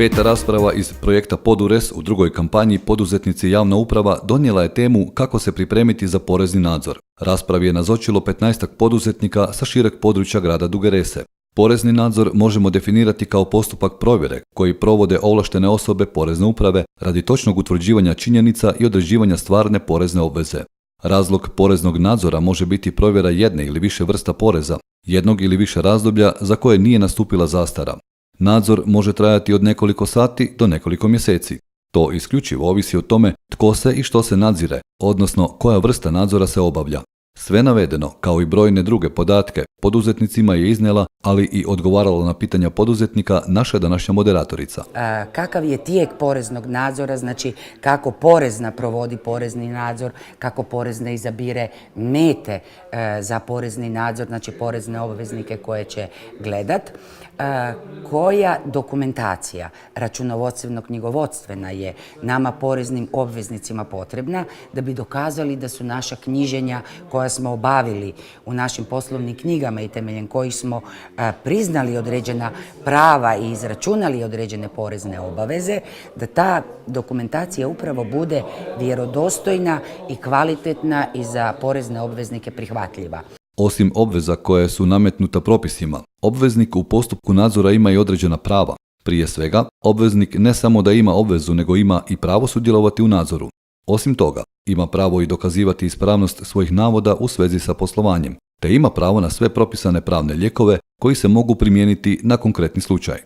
Peta rasprava iz projekta Podures u drugoj kampanji Poduzetnici i javna uprava donijela je temu kako se pripremiti za porezni nadzor. Raspravi je nazočilo 15 poduzetnika sa šireg područja grada Duge Rese. Porezni nadzor možemo definirati kao postupak provjere koji provode ovlaštene osobe porezne uprave radi točnog utvrđivanja činjenica i određivanja stvarne porezne obveze. Razlog poreznog nadzora može biti provjera jedne ili više vrsta poreza, jednog ili više razdoblja za koje nije nastupila zastara. Nadzor može trajati od nekoliko sati do nekoliko mjeseci. To isključivo ovisi o tome tko se i što se nadzire, odnosno koja vrsta nadzora se obavlja. Sve navedeno, kao i brojne druge podatke, poduzetnicima je iznijela, ali i odgovarala na pitanja poduzetnika naša današnja moderatorica. Kakav je tijek poreznog nadzora, znači kako porezna provodi porezni nadzor, kako porezna izabire mete za porezni nadzor, znači porezne obveznike koje će gledat, koja dokumentacija računovodstveno-knjigovodstvena je nama poreznim obveznicima potrebna da bi dokazali da su naša knjiženja koja smo obavili u našim poslovnim knjigama i temeljem kojih smo priznali određena prava i izračunali određene porezne obaveze, da ta dokumentacija upravo bude vjerodostojna i kvalitetna i za porezne obveznike prihvatljiva. Osim obveza koje su nametnuta propisima, obveznik u postupku nadzora ima i određena prava. Prije svega, obveznik ne samo da ima obvezu, nego ima i pravo sudjelovati u nadzoru. Osim toga, ima pravo i dokazivati ispravnost svojih navoda u svezi sa poslovanjem, te ima pravo na sve propisane pravne lijekove koji se mogu primijeniti na konkretni slučaj.